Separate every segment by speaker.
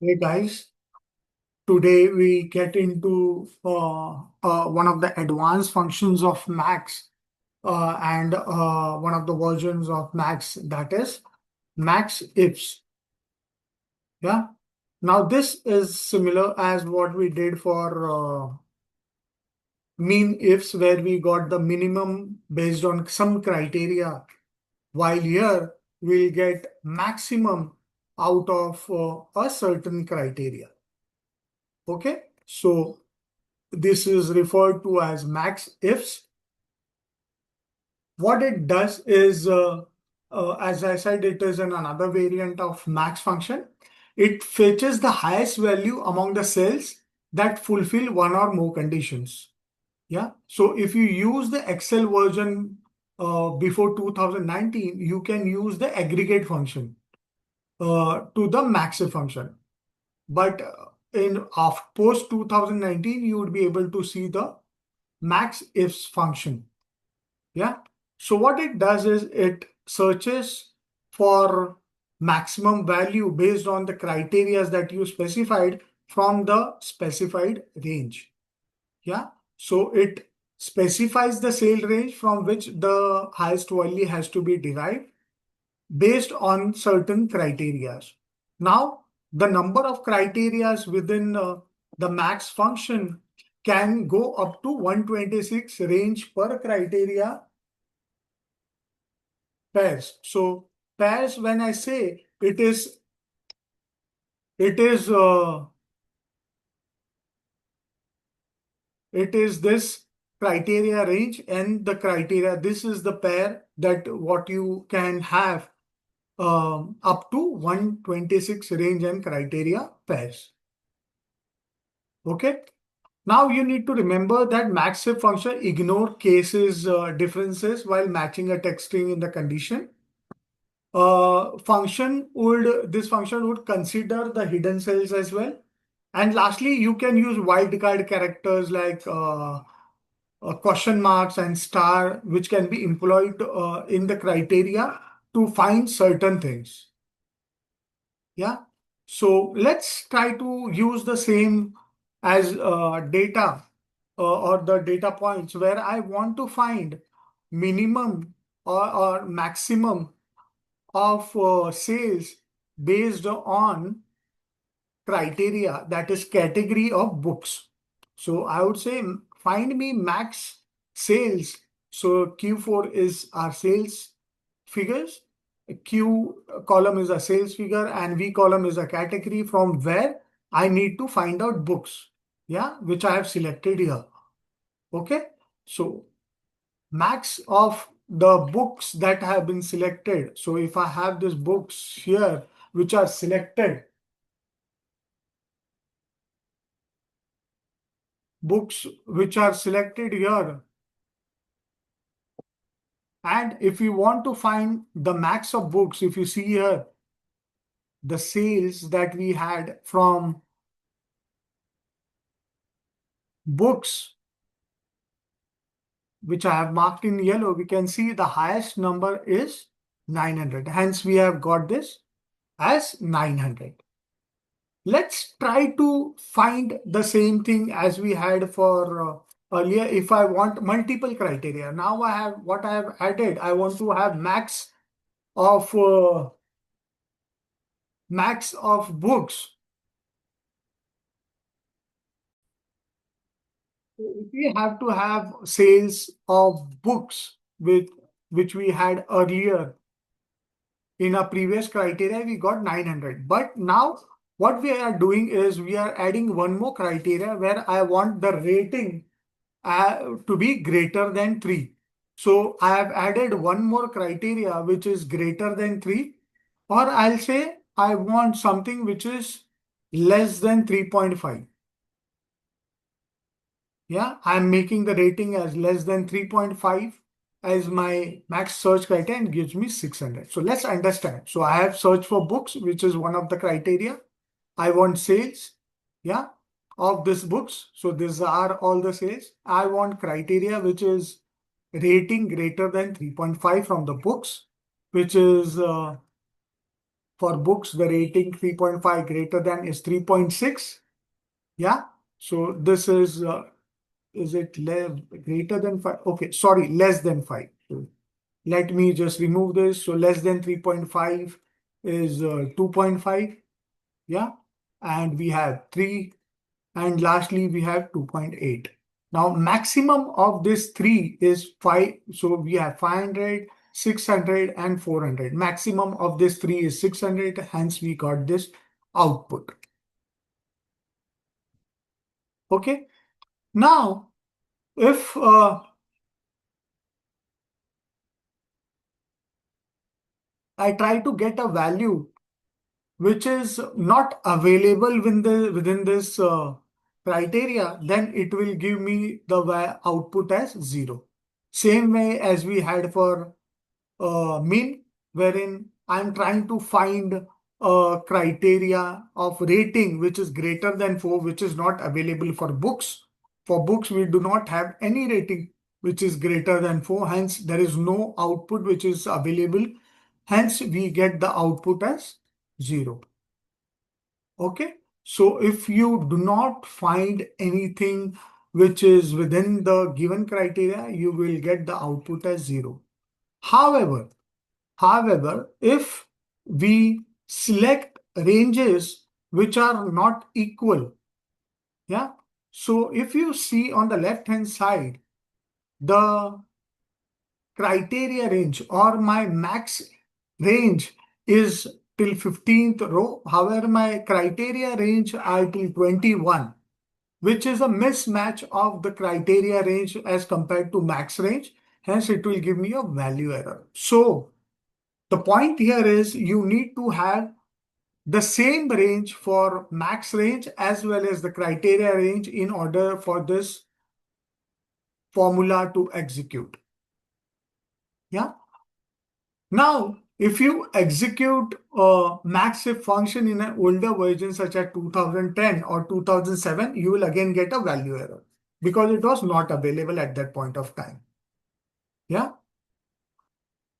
Speaker 1: Hey guys, today we get into one of the advanced functions of Max and one of the versions of Max, that is max ifs. Yeah. Now this is similar as what we did for mean ifs, where we got the minimum based on some criteria, while here we'll get maximum out of a certain criteria. Okay. So this is referred to as max ifs. What it does is, as I said, it is another variant of max function. It fetches the highest value among the cells that fulfill one or more conditions. Yeah. So if you use the Excel version before 2019, you can use the aggregate function to the maxif function. But in post 2019, you would be able to see the max ifs function. Yeah. So what it does is it searches for maximum value based on the criteria that you specified from the specified range. Yeah. So it specifies the sale range from which the highest value has to be derived based on certain criteria. Now, the number of criteria within the max function can go up to 126 range per criteria pairs. So pairs, when I say it is uh, it is this criteria range and the criteria. This is the pair that what you can have up to 126 range and criteria pairs. Okay. Now you need to remember that maxif function ignore cases differences while matching a text string in the condition. This function would consider the hidden cells as well. And lastly, you can use wildcard characters like question marks and star, which can be employed in the criteria to find certain things. Yeah. So let's try to use the same as data or the data points where I want to find minimum or maximum of sales based on criteria, that is category of books. So I would say find me max sales. So Q4 is our sales figures. Q column is a sales figure and V column is a category from where I need to find out books. Yeah, which I have selected here. Okay. So max of the books that have been selected. So if I have these books here, which are selected, books which are selected here. And if you want to find the max of books, if you see here, the sales that we had from books, which I have marked in yellow, we can see the highest number is 900. Hence, we have got this as 900. Let's try to find the same thing as we had for earlier. If I want multiple criteria, now I have what I have added. I want to have of max of books. If we have to have sales of books with which we had earlier in a previous criteria, we got 900. But now what we are doing is we are adding one more criteria where I want the rating to be greater than 3. So I have added one more criteria which is greater than 3, or I'll say I want something which is less than 3.5. Yeah, I'm making the rating as less than 3.5 as my max search criteria and gives me 600. So let's understand. So I have searched for books, which is one of the criteria. I want sales, yeah, of these books. So these are all the sales. I want criteria, which is rating greater than 3.5 from the books, which is For books, the rating 3.5 greater than is 3.6. Yeah. So this is it greater than 5? Okay, sorry, less than 5. Let me just remove this. So less than 3.5 is 2.5. Yeah. And we have 3. And lastly, we have 2.8. Now, maximum of this 3 is 5. So we have 500, 600, and 400. Maximum of this 3 is 600. Hence, we got this output. Okay. Now, if I try to get a value which is not available within this criteria, then it will give me the output as 0. Same way as we had for mean, wherein I'm trying to find a criteria of rating which is greater than 4, which is not available for books. For books, we do not have any rating which is greater than 4. Hence, there is no output which is available. Hence, we get the output as 0. Okay. So if you do not find anything which is within the given criteria, you will get the output as 0. However, if we select ranges which are not equal, yeah. So if you see on the left hand side, the criteria range or my max range is till 15th row. However, my criteria range are till 21, which is a mismatch of the criteria range as compared to max range. Hence, it will give me a value error. So the point here is you need to have the same range for max range as well as the criteria range in order for this formula to execute. Yeah. Now, if you execute a maxif function in an older version such as 2010 or 2007, you will again get a value error because it was not available at that point of time. Yeah.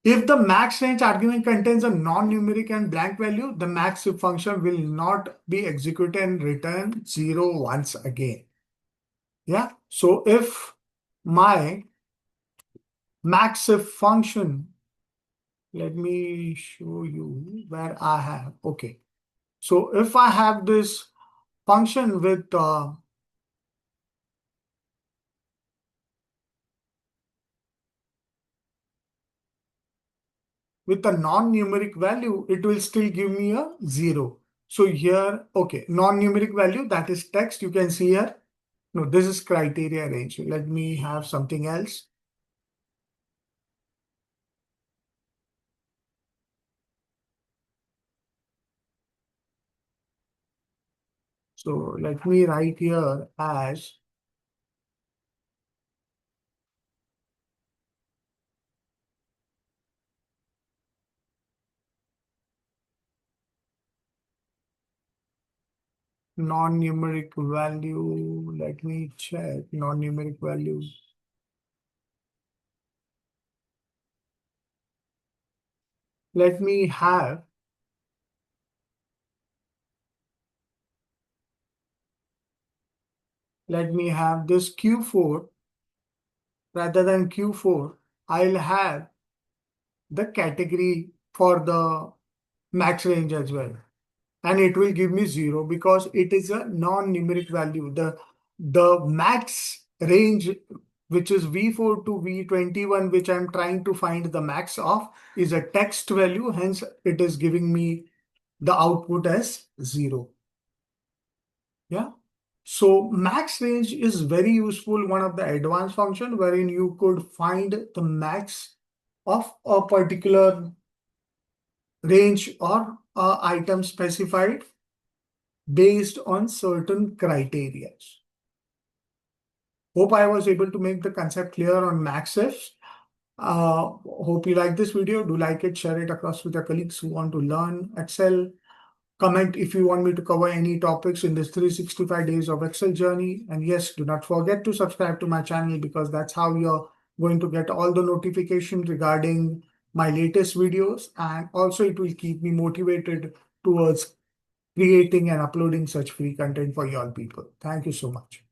Speaker 1: If the max range argument contains a non-numeric and blank value, the maxif function will not be executed and return 0 once again. Yeah. So if my maxif function, let me show you where I have. Okay. So if I have this function with a non-numeric value, it will still give me a 0. So here, okay, non-numeric value, that is text. You can see here. No, this is criteria range. Let me have something else. So let me write here as non-numeric value. Let me check non-numeric value. Let me have this Q4 rather than Q4. I'll have the category for the max range as well. And it will give me 0 because it is a non-numeric value. The max range, which is V4 to V21, which I'm trying to find the max of, is a text value. Hence, it is giving me the output as 0. Yeah. So max range is very useful, one of the advanced function wherein you could find the max of a particular range or item specified based on certain criteria. Hope I was able to make the concept clear on maxifs. Hope you like this video. Do like it, share it across with your colleagues who want to learn Excel. Comment if you want me to cover any topics in this 365 days of Excel journey. And yes, do not forget to subscribe to my channel because that's how you're going to get all the notifications regarding my latest videos, and also it will keep me motivated towards creating and uploading such free content for y'all people. Thank you so much.